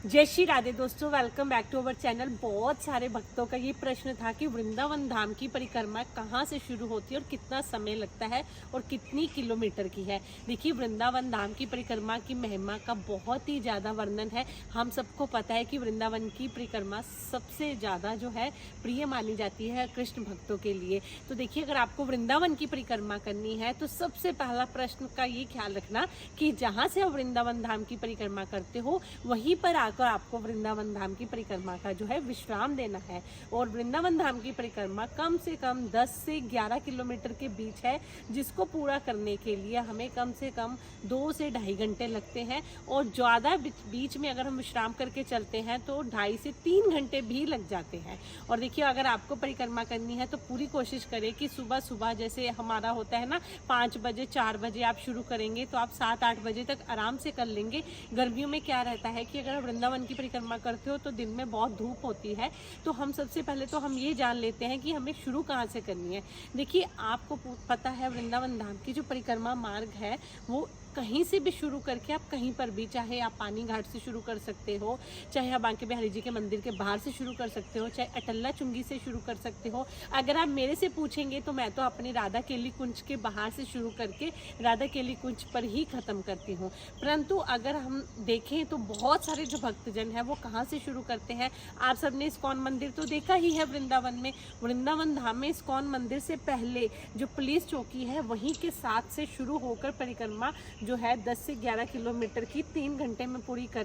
जय श्री राधे दोस्तों, welcome back to our channel. बहुत सारे भक्तों का ये प्रश्न था कि वृंदावन धाम की परिक्रमा कहाँ से शुरू होती है और कितना समय लगता है और कितनी किलोमीटर की है। देखिए, वृंदावन धाम की परिक्रमा की महिमा का बहुत ही ज़्यादा वर्णन है। हम सबको पता है कि वृंदावन की परिक्रमा सबसे ज़्यादा जो है प्रिय मानी जाती है कृष्ण भक्तों के लिए। तो देखिए, अगर आपको वृंदावन की परिक्रमा करनी है तो सबसे पहला प्रश्न का ये ख्याल रखना कि जहाँ से आप वृंदावन धाम की परिक्रमा करते हो वहीं पर आकर आपको वृंदावन धाम की परिक्रमा का जो है विश्राम देना है। और वृंदावन धाम की परिक्रमा कम से कम 10 से 11 किलोमीटर के बीच है, जिसको पूरा करने के लिए हमें कम से कम 2 से ढाई घंटे लगते हैं। और ज़्यादा बीच में अगर हम विश्राम करके चलते हैं तो 2.5 से 3 घंटे भी लग जाते हैं। और देखिए, अगर आपको परिक्रमा करनी है तो पूरी कोशिश करें कि सुबह सुबह जैसे हमारा होता है ना 5 बजे 4 बजे आप शुरू करेंगे तो आप 7-8 बजे तक आराम से कर लेंगे। गर्मियों में क्या रहता है कि अगर वृंदावन की परिक्रमा करते हो तो दिन में बहुत धूप होती है। तो हम सबसे पहले तो हम ये जान लेते हैं कि हमें शुरू कहाँ से करनी है। देखिए, आपको पता है वृंदावन धाम की जो परिक्रमा मार्ग है वो कहीं से भी शुरू करके आप कहीं पर भी, चाहे आप पानी घाट से शुरू कर सकते हो, चाहे आप बांके बिहारी जी के मंदिर के बाहर से शुरू कर सकते हो, चाहे अटल्ला चुंगी से शुरू कर सकते हो। अगर आप मेरे से पूछेंगे तो मैं तो अपनी राधा केली कुंज के बाहर से शुरू करके राधा केली कुंज पर ही ख़त्म करती हूँ। परंतु अगर हम देखें तो बहुत सारे जो भक्तजन हैं वो कहाँ से शुरू करते हैं। आप सबने इस्कॉन मंदिर तो देखा ही है वृंदावन में। वृंदावन धाम में इस्कॉन मंदिर से पहले जो पुलिस चौकी है वहीं के साथ से शुरू होकर परिक्रमा जो है 10 से 11 किलोमीटर की 3 घंटे में पूरी कर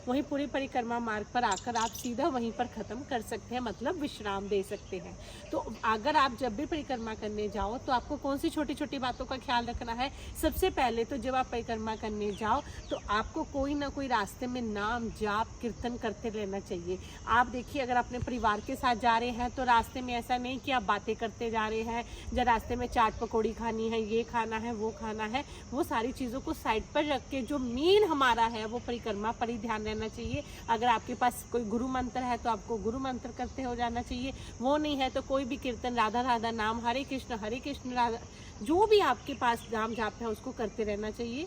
वहीं पूरी परिक्रमा मार्ग पर आकर आप सीधा वहीं पर ख़त्म कर सकते हैं, मतलब विश्राम दे सकते हैं। तो अगर आप जब भी परिक्रमा करने जाओ तो आपको कौन सी छोटी छोटी बातों का ख्याल रखना है। सबसे पहले तो जब आप परिक्रमा करने जाओ तो आपको कोई ना कोई रास्ते में नाम जाप कीर्तन करते रहना चाहिए। आप देखिए, अगर अपने परिवार के साथ जा रहे हैं तो रास्ते में ऐसा नहीं कि आप बातें करते जा रहे हैं, जब रास्ते में चाट पकौड़ी खानी है, ये खाना है, वो खाना है, वो सारी चीज़ों को साइड पर रख के जो मेन हमारा है वो परिक्रमा पर ही ध्यान रहना चाहिए। अगर आपके पास कोई गुरु मंत्र है तो आपको गुरु मंत्र करते हो जाना चाहिए। वो नहीं है तो कोई भी कीर्तन, राधा राधा नाम, हरे कृष्ण राधा, जो भी आपके पास नाम जाप है उसको करते रहना चाहिए।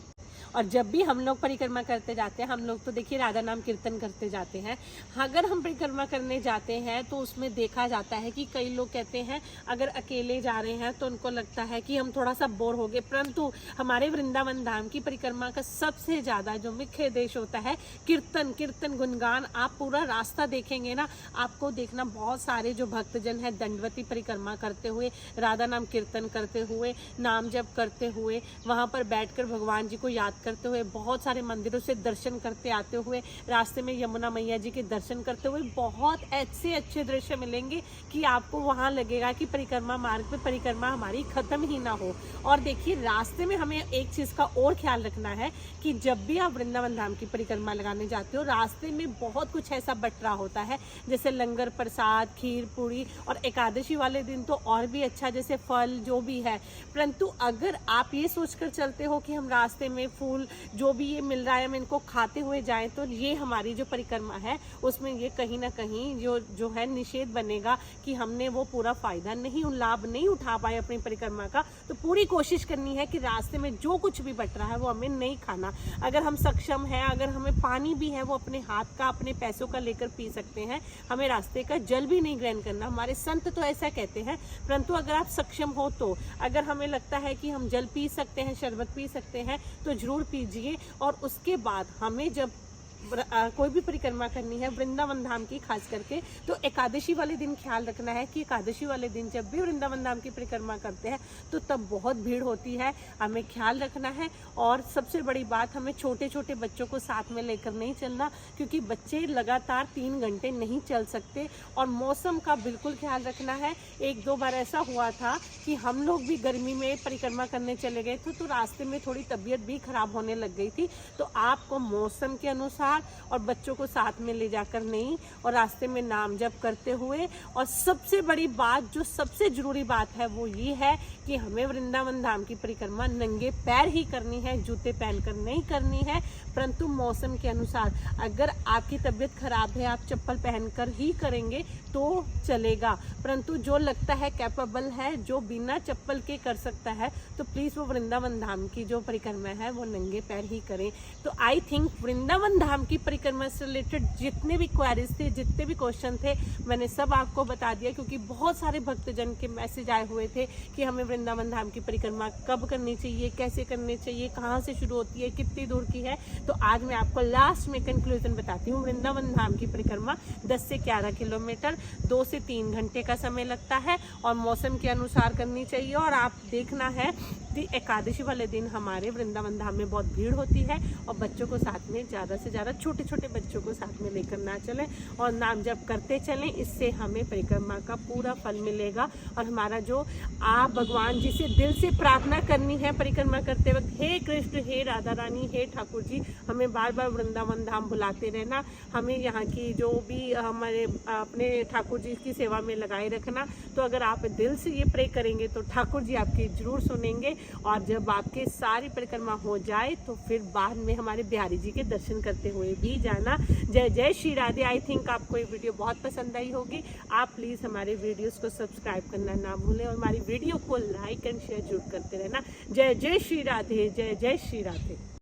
और जब भी हम लोग परिक्रमा करते जाते हैं, हम लोग तो देखिए राधा नाम कीर्तन करते जाते हैं। अगर हम परिक्रमा करने जाते हैं तो उसमें देखा जाता है कि कई लोग कहते हैं अगर अकेले जा रहे हैं तो उनको लगता है कि हम थोड़ा सा बोर हो गए। परंतु हमारे वृंदावन धाम की परिक्रमा का सबसे ज़्यादा जो मुख्य उद्देश्य होता है कीर्तन गुणगान। आप पूरा रास्ता देखेंगे ना, आपको देखना बहुत सारे जो भक्तजन हैं दंडवती परिक्रमा करते हुए, राधा नाम कीर्तन करते हुए, नाम जप करते हुए, वहाँ पर बैठकर भगवान जी को याद करते हुए, बहुत सारे मंदिरों से दर्शन करते आते हुए, रास्ते में यमुना मैया जी के दर्शन करते हुए बहुत ऐसे अच्छे दृश्य मिलेंगे कि आपको वहाँ लगेगा कि परिक्रमा मार्ग पे परिक्रमा हमारी खत्म ही ना हो। और देखिए, रास्ते में हमें एक चीज़ का और ख्याल रखना है कि जब भी आप वृंदावन धाम की परिक्रमा लगाने जाते हो रास्ते में बहुत कुछ ऐसा बट रहा होता है, जैसे लंगर प्रसाद, खीर पूरी, और एकादशी वाले दिन तो और भी अच्छा, जैसे फल जो भी है। परंतु अगर आप ये सोचकर चलते हो कि हम रास्ते में फूल जो भी ये मिल रहा है हम इनको खाते हुए जाएं तो ये हमारी जो परिक्रमा है उसमें ये कहीं ना कहीं जो है निषेध बनेगा कि हमने वो पूरा फायदा नहीं, लाभ नहीं उठा पाए अपनी परिक्रमा का। तो पूरी कोशिश करनी है कि रास्ते में जो कुछ भी बट रहा है वो हमें नहीं खाना। अगर हम सक्षम हैं, अगर हमें पानी भी है वो अपने हाथ का, अपने पैसों का लेकर पी सकते हैं। हमें रास्ते का जल भी नहीं ग्रहण करना, हमारे संत तो ऐसा कहते हैं। परंतु अगर आप सक्षम हो तो, अगर हमें लगता है कि हम जल पी सकते हैं, शरबत पी सकते हैं तो जरूर पीजिए। और उसके बाद हमें जब कोई भी परिक्रमा करनी है वृंदावन धाम की खास करके, तो एकादशी वाले दिन ख्याल रखना है कि एकादशी वाले दिन जब भी वृंदावन धाम की परिक्रमा करते हैं तो तब बहुत भीड़ होती है, हमें ख्याल रखना है। और सबसे बड़ी बात, हमें छोटे छोटे बच्चों को साथ में लेकर नहीं चलना, क्योंकि बच्चे लगातार 3 घंटे नहीं चल सकते। और मौसम का बिल्कुल ख्याल रखना है। 1-2 बार ऐसा हुआ था कि हम लोग भी गर्मी में परिक्रमा करने चले गए थे तो रास्ते में थोड़ी तबीयत भी खराब होने लग गई थी। तो आपको मौसम के अनुसार और बच्चों को साथ में ले जाकर नहीं, और रास्ते में नाम जप करते हुए। और सबसे बड़ी बात, जो सबसे जरूरी बात है वो ये है कि हमें वृंदावन धाम की परिक्रमा नंगे पैर ही करनी है, जूते पहनकर नहीं करनी है। परंतु मौसम के अनुसार, अगर आपकी तबीयत खराब है आप चप्पल पहनकर ही करेंगे तो चलेगा। परंतु जो लगता है कैपेबल है, जो बिना चप्पल के कर सकता है, तो प्लीज़ वो वृंदावन धाम की जो परिक्रमा है वो नंगे पैर ही करें। तो आई थिंक वृंदावन धाम धाम की परिक्रमा से रिलेटेड जितने भी क्वेरीज थे, जितने भी क्वेश्चन थे, मैंने सब आपको बता दिया, क्योंकि बहुत सारे भक्तजन के मैसेज आए हुए थे कि हमें वृंदावन धाम की परिक्रमा कब करनी चाहिए, कैसे करनी चाहिए, कहाँ से शुरू होती है, कितनी दूर की है। तो आज मैं आपको लास्ट में कंक्लूजन बताती हूँ। वृंदावन धाम की परिक्रमा 10 से 11 किलोमीटर, 2 से 3 घंटे का समय लगता है और मौसम के अनुसार करनी चाहिए। और आप देखना है कि एकादशी वाले दिन हमारे वृंदावन धाम में बहुत भीड़ होती है और बच्चों को साथ में, ज़्यादा से ज़्यादा छोटे छोटे बच्चों को साथ में लेकर ना चलें और नाम जप करते चलें। इससे हमें परिक्रमा का पूरा फल मिलेगा और हमारा जो आप भगवान जी से दिल से प्रार्थना करनी है परिक्रमा करते वक्त, हे कृष्ण, हे राधा रानी, हे ठाकुर जी, हमें बार बार वृंदावन धाम बुलाते रहना, हमें यहाँ की जो भी हमारे अपने ठाकुर जी की सेवा में लगाए रखना। तो अगर आप दिल से ये प्रे करेंगे तो ठाकुर जी आपकी जरूर सुनेंगे। और जब आपके सारी परिक्रमा हो जाए तो फिर बाद में हमारे बिहारी जी के दर्शन करते हुए भी जाना। जय जय श्री राधे। आई थिंक आपको ये वीडियो बहुत पसंद आई होगी। आप प्लीज़ हमारे वीडियोस को सब्सक्राइब करना ना भूलें और हमारी वीडियो को लाइक एंड शेयर जरूर करते रहना। जय जय श्री राधे, जय जय श्री राधे।